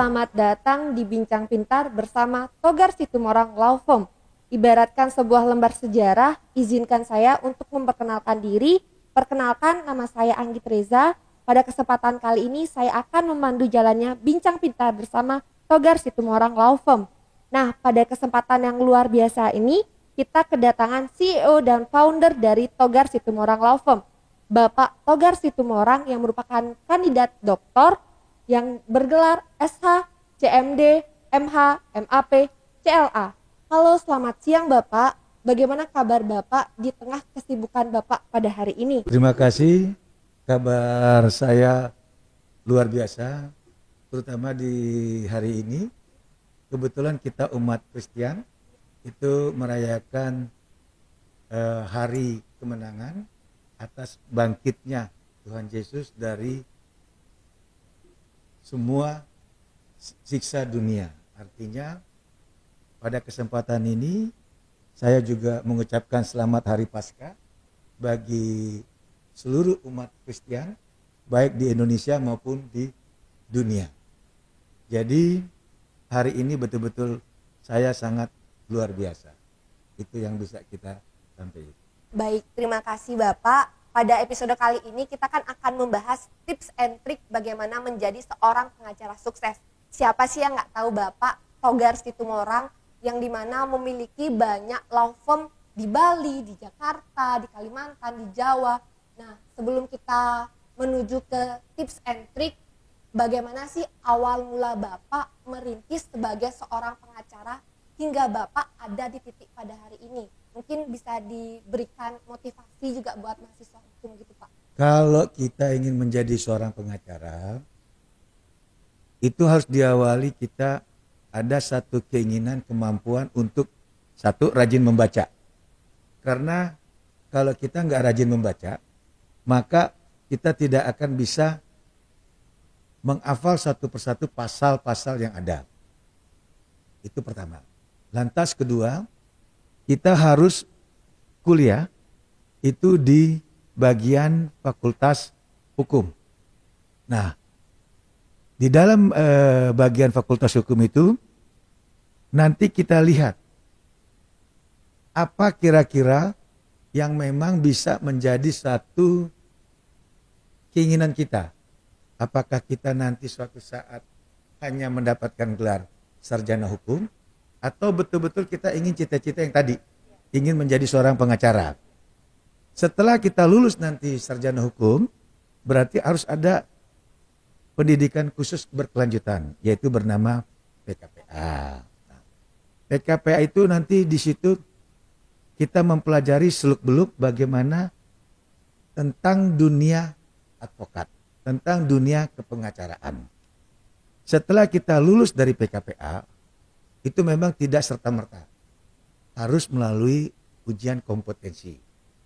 selamat datang di Bincang Pintar bersama Togar Situmorang Law Firm. Ibaratkan sebuah lembar sejarah, izinkan saya untuk memperkenalkan diri. Perkenalkan, nama saya Anggit Reza. Pada kesempatan kali ini saya akan memandu jalannya Bincang Pintar bersama Togar Situmorang Law Firm. Nah, pada kesempatan yang luar biasa ini, kita kedatangan CEO dan founder dari Togar Situmorang Law Firm, Bapak Togar Situmorang yang merupakan kandidat doktor yang bergelar SH, CMD, MH, MAP, CLA. Halo, selamat siang Bapak. Bagaimana kabar Bapak di tengah kesibukan Bapak pada hari ini? Terima kasih, kabar saya luar biasa, terutama di hari ini. Kebetulan kita umat Kristen itu merayakan hari kemenangan atas bangkitnya Tuhan Yesus dari semua siksa dunia. Artinya pada kesempatan ini saya juga mengucapkan selamat hari Paskah bagi seluruh umat Kristen baik di Indonesia maupun di dunia. Jadi hari ini betul-betul saya sangat luar biasa. Itu yang bisa kita sampaikan. Baik, terima kasih Bapak. Pada episode kali ini kita akan membahas tips and trik bagaimana menjadi seorang pengacara sukses. Siapa sih yang nggak tahu Bapak Togar Situmorang yang dimana memiliki banyak law firm di Bali, di Jakarta, di Kalimantan, di Jawa. Nah, sebelum kita menuju ke tips and trik, bagaimana sih awal mula Bapak merintis sebagai seorang pengacara hingga Bapak ada di titik pada hari ini? Mungkin bisa diberikan motivasi juga buat mahasiswa hukum gitu Pak. Kalau kita ingin menjadi seorang pengacara, itu harus diawali kita ada satu keinginan, kemampuan untuk satu, rajin membaca. Karena kalau kita nggak rajin membaca, maka kita tidak akan bisa menghafal satu persatu pasal-pasal yang ada. Itu pertama. Lantas kedua, kita harus kuliah itu di bagian fakultas hukum. Nah, di dalam bagian fakultas hukum itu nanti kita lihat apa kira-kira yang memang bisa menjadi satu keinginan kita. Apakah kita nanti suatu saat hanya mendapatkan gelar sarjana hukum, atau betul-betul kita ingin cita-cita yang tadi, ingin menjadi seorang pengacara. Setelah kita lulus nanti sarjana hukum, berarti harus ada pendidikan khusus berkelanjutan, yaitu bernama PKPA. Nah, PKPA itu nanti di situ kita mempelajari seluk-beluk bagaimana tentang dunia advokat, tentang dunia kepengacaraan. Setelah kita lulus dari PKPA, itu memang tidak serta-merta. Harus melalui ujian kompetensi.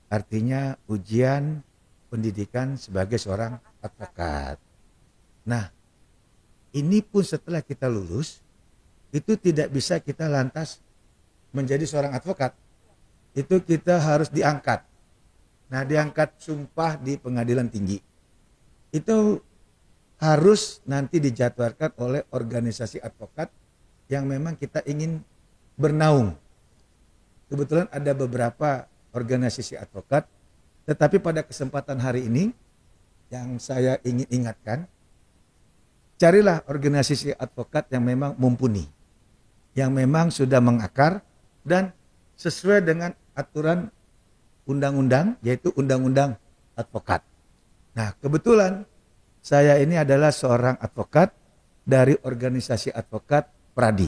Artinya ujian pendidikan sebagai seorang advokat. Nah, ini pun setelah kita lulus, itu tidak bisa kita lantas menjadi seorang advokat. Itu kita harus diangkat. Nah, diangkat sumpah di pengadilan tinggi. Itu harus nanti dijadwalkan oleh organisasi advokat yang memang kita ingin bernaung. Kebetulan ada beberapa organisasi advokat, tetapi pada kesempatan hari ini yang saya ingin ingatkan, carilah organisasi advokat yang memang mumpuni, yang memang sudah mengakar dan sesuai dengan aturan undang-undang, yaitu undang-undang advokat. Nah, kebetulan saya ini adalah seorang advokat dari organisasi advokat Pradi.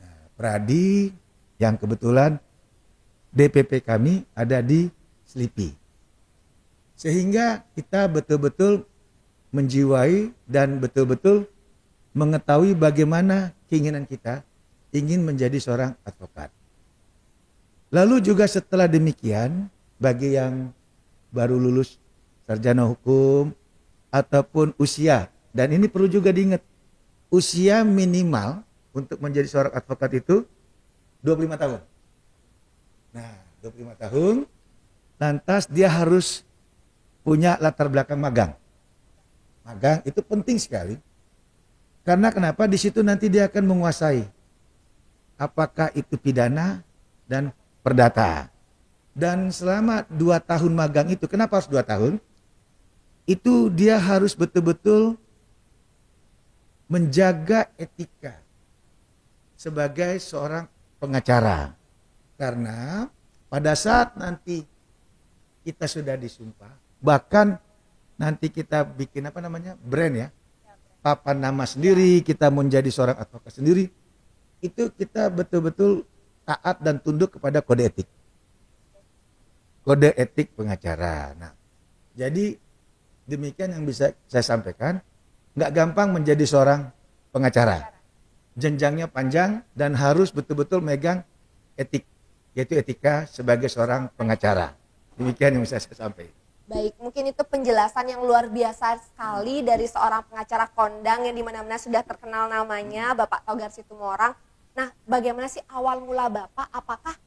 Nah, Pradi yang kebetulan DPP kami ada di Selipi. Sehingga kita betul-betul menjiwai dan betul-betul mengetahui bagaimana keinginan kita ingin menjadi seorang advokat. Lalu juga setelah demikian, bagi yang baru lulus sarjana hukum ataupun usia, dan ini perlu juga diingat, usia minimal untuk menjadi seorang advokat itu 25 tahun. Nah, 25 tahun, lantas dia harus punya latar belakang magang. Magang itu penting sekali. Karena kenapa? Di situ nanti dia akan menguasai apakah itu pidana dan perdata. Dan selama 2 tahun magang itu, kenapa harus 2 tahun? Itu dia harus betul-betul menjaga etika sebagai seorang pengacara. Karena pada saat nanti kita sudah disumpah, bahkan nanti kita bikin brand ya, papan nama sendiri, kita menjadi seorang advokat sendiri, itu kita betul-betul taat dan tunduk kepada kode etik. Kode etik pengacara. Nah, jadi demikian yang bisa saya sampaikan. Nggak gampang menjadi seorang pengacara. Jenjangnya panjang dan harus betul-betul megang etik, yaitu etika sebagai seorang pengacara. Demikian yang bisa saya sampaikan. Baik, mungkin itu penjelasan yang luar biasa sekali dari seorang pengacara kondang yang dimana-mana sudah terkenal namanya, Bapak Togar Situmorang. Nah, bagaimana sih awal mula Bapak? Apakah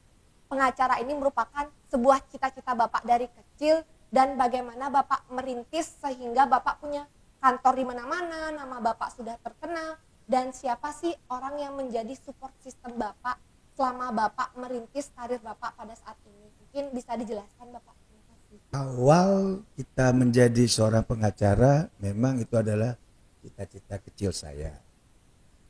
pengacara ini merupakan sebuah cita-cita Bapak dari kecil? Dan bagaimana Bapak merintis sehingga Bapak punya kantor di mana-mana, nama Bapak sudah terkenal? Dan siapa sih orang yang menjadi support system Bapak selama Bapak merintis karir Bapak pada saat ini? Mungkin bisa dijelaskan Bapak. Terima kasih. Awal kita menjadi seorang pengacara memang itu adalah cita-cita kecil saya.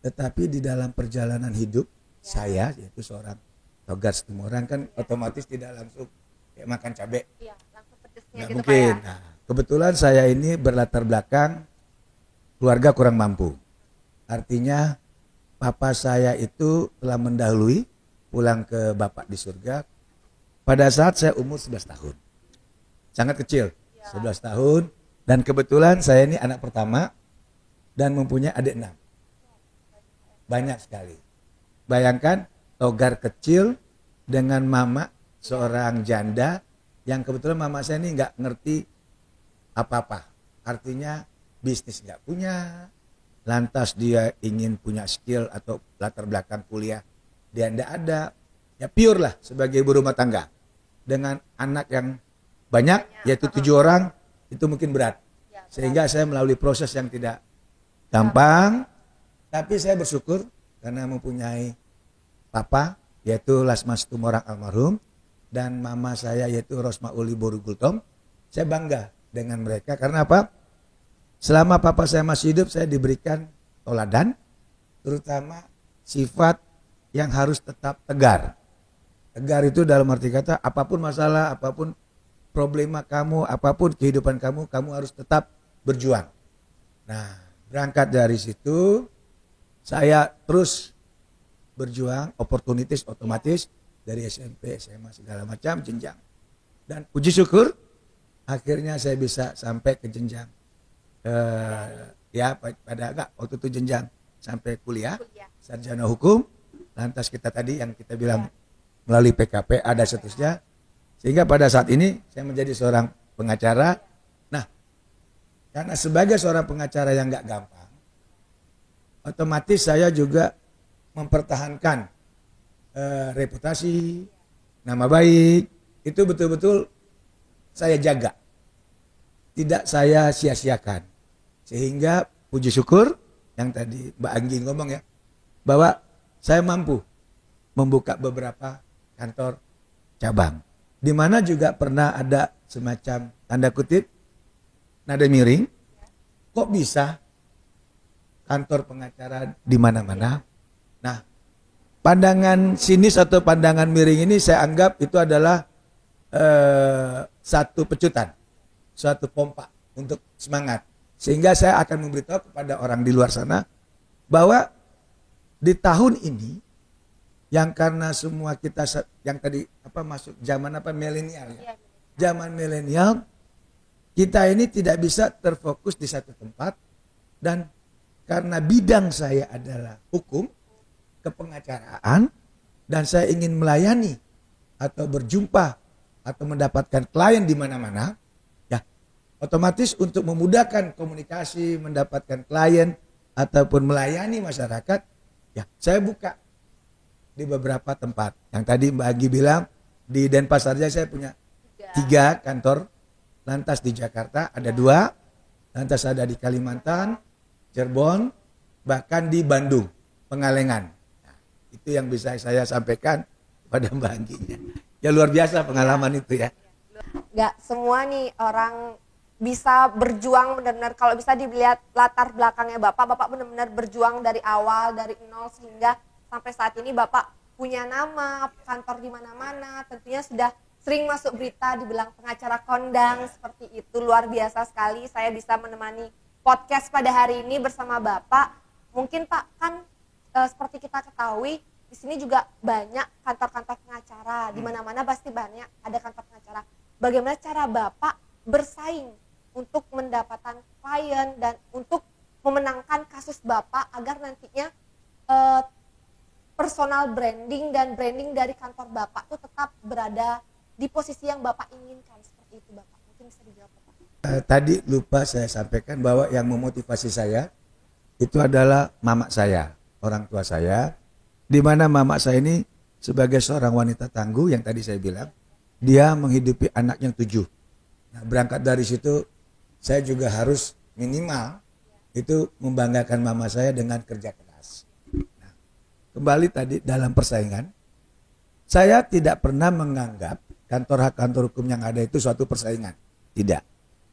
Tetapi di dalam perjalanan hidup saya, yaitu seorang Togar Situmorang, kan otomatis tidak langsung kayak makan cabai. Iya, langsung pedesnya Nggak gitu mungkin. Pak ya. Nah, kebetulan saya ini berlatar belakang keluarga kurang mampu. Artinya papa saya itu telah mendahului pulang ke Bapak di surga pada saat saya umur 11 tahun. Sangat kecil, 11 tahun. Dan kebetulan saya ini anak pertama dan mempunyai adik 6. Banyak sekali. Bayangkan Togar kecil dengan mama seorang janda yang kebetulan mama saya ini nggak ngerti apa-apa. Artinya bisnis nggak punya, lantas dia ingin punya skill atau latar belakang kuliah dia nggak ada. Ya pure lah sebagai ibu rumah tangga. Dengan anak yang banyak, yaitu 7 orang, itu mungkin berat. Sehingga saya melalui proses yang tidak gampang, tapi saya bersyukur karena mempunyai papa, yaitu Lasma Situmorang almarhum, dan mama saya yaitu Rosma Uli Borugultom. Saya bangga dengan mereka, karena apa? Selama papa saya masih hidup, saya diberikan teladan, terutama sifat yang harus tetap tegar. Tegar itu dalam arti kata, apapun masalah, apapun problema kamu, apapun kehidupan kamu, kamu harus tetap berjuang. Nah, berangkat dari situ, saya terus berjuang, opportunities otomatis dari SMP, SMA, segala macam jenjang. Dan puji syukur, akhirnya saya bisa sampai ke jenjang. Waktu itu jenjang sampai kuliah, sarjana hukum, lantas kita tadi yang kita bilang melalui PKP ada seterusnya, sehingga pada saat ini saya menjadi seorang pengacara. Nah, karena sebagai seorang pengacara yang nggak gampang, otomatis saya juga mempertahankan reputasi, nama baik, itu betul-betul saya jaga, tidak saya sia-siakan, sehingga puji syukur yang tadi Mbak Anggi ngomong ya, bahwa saya mampu membuka beberapa kantor cabang, di mana juga pernah ada semacam tanda kutip nada miring, kok bisa kantor pengacara di mana-mana. Nah, pandangan sinis atau pandangan miring ini saya anggap itu adalah satu pecutan, suatu pompa untuk semangat, sehingga saya akan memberitahu kepada orang di luar sana bahwa di tahun ini yang karena semua kita yang tadi masuk zaman milenial ya. Zaman milenial kita ini tidak bisa terfokus di satu tempat, dan karena bidang saya adalah hukum kepengacaraan dan saya ingin melayani atau berjumpa atau mendapatkan klien di mana-mana, ya otomatis untuk memudahkan komunikasi, mendapatkan klien ataupun melayani masyarakat, ya saya buka di beberapa tempat. Yang tadi Mbak Agi bilang di Denpasar saja saya punya 3 kantor, lantas di Jakarta ada 2, lantas ada di Kalimantan, Cirebon, bahkan di Bandung, Pengalengan. Nah, itu yang bisa saya sampaikan pada Mbak Angginya. Ya luar biasa pengalaman itu ya. Nggak semua nih orang bisa berjuang benar-benar. Kalau bisa dilihat latar belakangnya Bapak benar-benar berjuang dari awal, dari nol sehingga sampai saat ini Bapak punya nama, kantor di mana-mana, tentunya sudah sering masuk berita dibilang pengacara kondang, seperti itu. Luar biasa sekali saya bisa menemani podcast pada hari ini bersama Bapak. Mungkin Pak kan seperti kita ketahui di sini juga banyak kantor-kantor pengacara, di mana-mana pasti banyak ada kantor pengacara. Bagaimana cara Bapak bersaing untuk mendapatkan klien dan untuk memenangkan kasus Bapak agar nantinya personal branding dan branding dari kantor Bapak itu tetap berada di posisi yang Bapak inginkan, seperti itu Bapak. Mungkin bisa dijawab Bapak. Tadi lupa saya sampaikan bahwa yang memotivasi saya itu adalah mama saya, orang tua saya, di mana mama saya ini sebagai seorang wanita tangguh yang tadi saya bilang, dia menghidupi anak yang 7. Nah, berangkat dari situ saya juga harus minimal itu membanggakan mama saya dengan kerja keras. Nah, kembali tadi dalam persaingan, saya tidak pernah menganggap kantor hukum yang ada itu suatu persaingan. Tidak.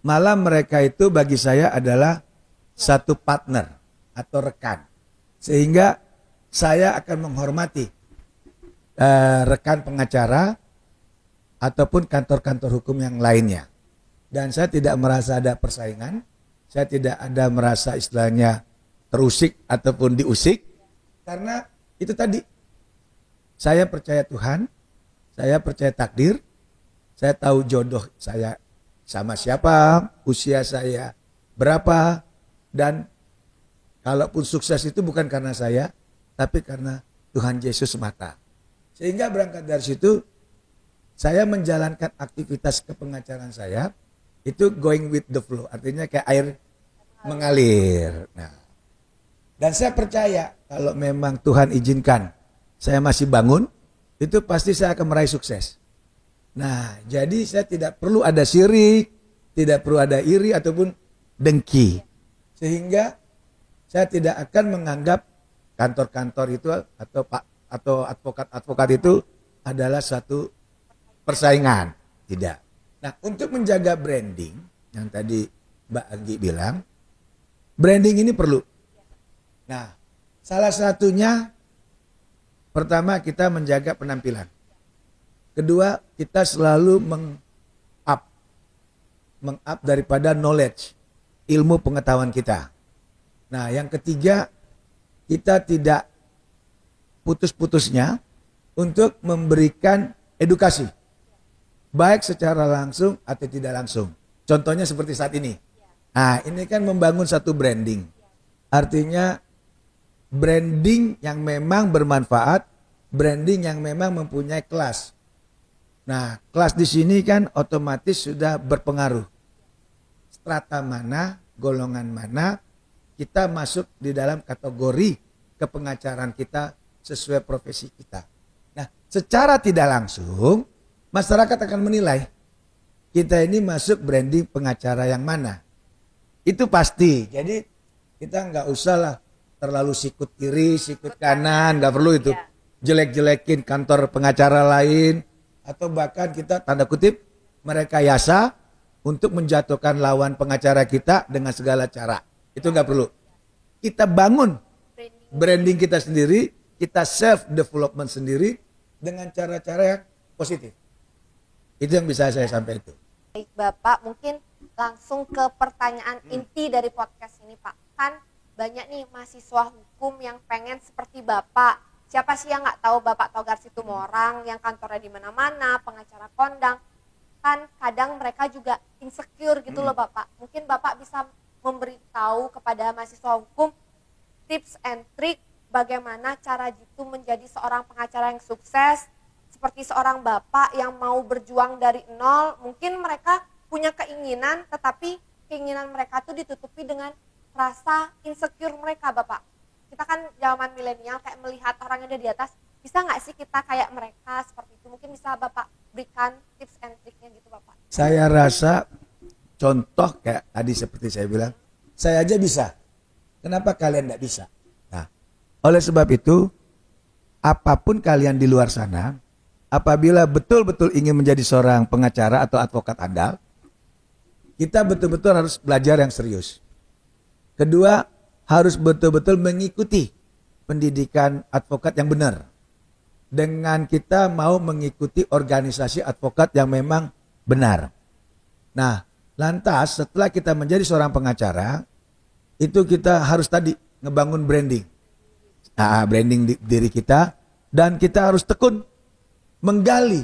Malah mereka itu bagi saya adalah satu partner atau rekan. Sehingga saya akan menghormati rekan pengacara ataupun kantor-kantor hukum yang lainnya. Dan saya tidak merasa ada persaingan, saya tidak ada merasa istilahnya terusik ataupun diusik, karena itu tadi, saya percaya Tuhan, saya percaya takdir, saya tahu jodoh saya sama siapa, usia saya berapa, dan kalaupun sukses itu bukan karena saya, tapi karena Tuhan Yesus semata. Sehingga berangkat dari situ, saya menjalankan aktivitas kepengacaraan saya, itu going with the flow, artinya kayak air mengalir. Nah, dan saya percaya kalau memang Tuhan izinkan saya masih bangun, itu pasti saya akan meraih sukses. Nah, jadi saya tidak perlu ada sirik, tidak perlu ada iri ataupun dengki. Sehingga saya tidak akan menganggap kantor-kantor itu atau advokat-advokat itu adalah satu persaingan. Tidak. Nah, untuk menjaga branding, yang tadi Mbak Anggi bilang, branding ini perlu. Nah, salah satunya, pertama kita menjaga penampilan. Kedua, kita selalu meng-up daripada knowledge, ilmu pengetahuan kita. Nah, yang ketiga, kita tidak putus-putusnya untuk memberikan edukasi. Baik secara langsung atau tidak langsung. Contohnya seperti saat ini. Nah, ini kan membangun satu branding. Artinya branding yang memang bermanfaat, branding yang memang mempunyai kelas. Nah, kelas di sini kan otomatis sudah berpengaruh. Strata mana, golongan mana, kita masuk di dalam kategori kepengacaraan kita sesuai profesi kita. Nah, secara tidak langsung, masyarakat akan menilai kita ini masuk branding pengacara yang mana. Itu pasti. Jadi kita nggak usah lah terlalu sikut kiri, sikut kanan, nggak perlu itu. Jelek-jelekin kantor pengacara lain, atau bahkan kita tanda kutip merekayasa untuk menjatuhkan lawan pengacara kita dengan segala cara. Itu nggak perlu. Kita bangun branding kita sendiri, kita self development sendiri dengan cara-cara yang positif. Itu yang bisa saya sampaikan itu. Baik Bapak, mungkin langsung ke pertanyaan inti dari podcast ini Pak. Kan banyak nih mahasiswa hukum yang pengen seperti Bapak. Siapa sih yang nggak tahu Bapak Togar Situmorang yang kantornya di mana-mana, pengacara kondang. Kan kadang mereka juga insecure gitu loh Bapak. Mungkin Bapak bisa memberitahu kepada mahasiswa hukum tips and trick bagaimana cara Jitu menjadi seorang pengacara yang sukses. Seperti seorang bapak yang mau berjuang dari nol, mungkin mereka punya keinginan, tetapi keinginan mereka itu ditutupi dengan rasa insecure mereka Bapak. Kita kan zaman milenial kayak melihat orang yang ada di atas, bisa nggak sih kita kayak mereka seperti itu? Mungkin bisa Bapak berikan tips and triknya gitu Bapak. Saya rasa contoh kayak tadi seperti saya bilang, saya aja bisa. Kenapa kalian nggak bisa? Oleh sebab itu, apapun kalian di luar sana, apabila betul-betul ingin menjadi seorang pengacara atau advokat andal, kita betul-betul harus belajar yang serius. Kedua, harus betul-betul mengikuti pendidikan advokat yang benar. Dengan kita mau mengikuti organisasi advokat yang memang benar. Nah, lantas setelah kita menjadi seorang pengacara, itu kita harus tadi ngebangun branding. Branding diri kita, dan kita harus tekun menggali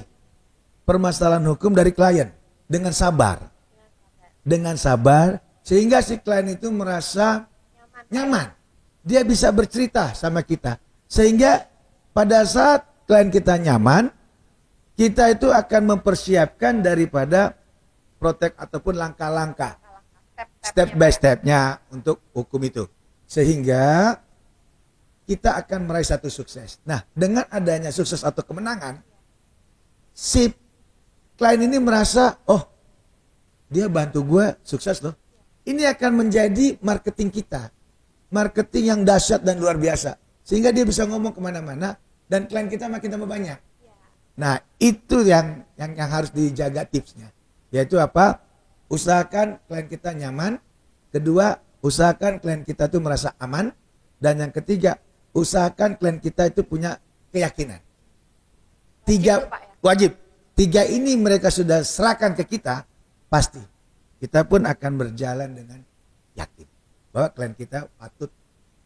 permasalahan hukum dari klien dengan sabar. Dengan sabar, sehingga si klien itu merasa nyaman. Dia bisa bercerita sama kita. Sehingga pada saat klien kita nyaman, kita itu akan mempersiapkan daripada protek ataupun langkah-langkah. Step by step-nya untuk hukum itu. Sehingga kita akan meraih satu sukses. Nah, dengan adanya sukses atau kemenangan, si klien ini merasa, oh, dia bantu gue sukses loh. Ini akan menjadi marketing kita. Marketing yang dahsyat dan luar biasa. Sehingga dia bisa ngomong kemana-mana dan klien kita makin tambah banyak. Nah, itu yang harus dijaga tipsnya. Yaitu apa? Usahakan klien kita nyaman. Kedua, usahakan klien kita itu merasa aman. Dan yang ketiga, usahakan klien kita itu punya keyakinan. Wajib. Tiga ini mereka sudah serahkan ke kita, pasti kita pun akan berjalan dengan yakin bahwa klien kita patut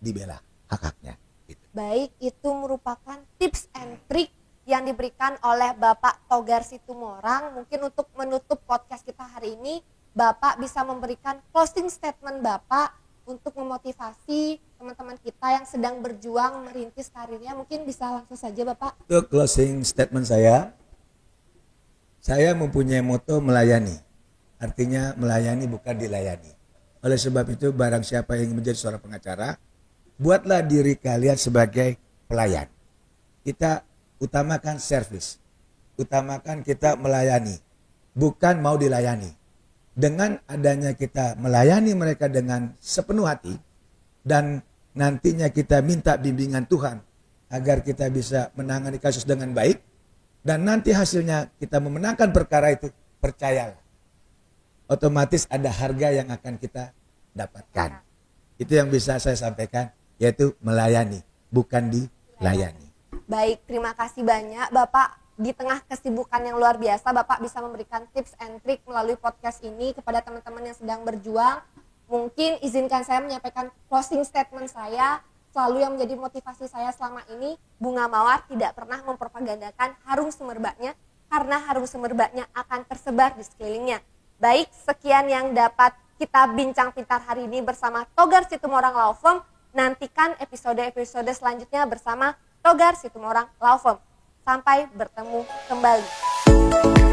dibela hak-haknya. Gitu. Baik, itu merupakan tips and trick yang diberikan oleh Bapak Togar Situmorang. Mungkin untuk menutup podcast kita hari ini, Bapak bisa memberikan closing statement Bapak untuk memotivasi teman-teman kita yang sedang berjuang merintis karirnya. Mungkin bisa langsung saja Bapak. Untuk closing statement saya mempunyai moto melayani. Artinya melayani bukan dilayani. Oleh sebab itu, barang siapa yang ingin menjadi seorang pengacara, buatlah diri kalian sebagai pelayan. Kita utamakan service. Utamakan kita melayani, bukan mau dilayani. Dengan adanya kita melayani mereka dengan sepenuh hati, dan nantinya kita minta bimbingan Tuhan agar kita bisa menangani kasus dengan baik, dan nanti hasilnya kita memenangkan perkara itu, percayalah, otomatis ada harga yang akan kita dapatkan. Itu yang bisa saya sampaikan, yaitu melayani, bukan dilayani. Baik, terima kasih banyak Bapak. Di tengah kesibukan yang luar biasa, Bapak bisa memberikan tips and trick melalui podcast ini kepada teman-teman yang sedang berjuang. Mungkin izinkan saya menyampaikan closing statement saya. Selalu yang menjadi motivasi saya selama ini, Bunga Mawar tidak pernah mempropagandakan harum semerbaknya, karena harum semerbaknya akan tersebar di sekelilingnya. Baik, sekian yang dapat kita bincang pintar hari ini bersama Togar Situmorang Law Firm. Nantikan episode-episode selanjutnya bersama Togar Situmorang Law Firm. Sampai bertemu kembali.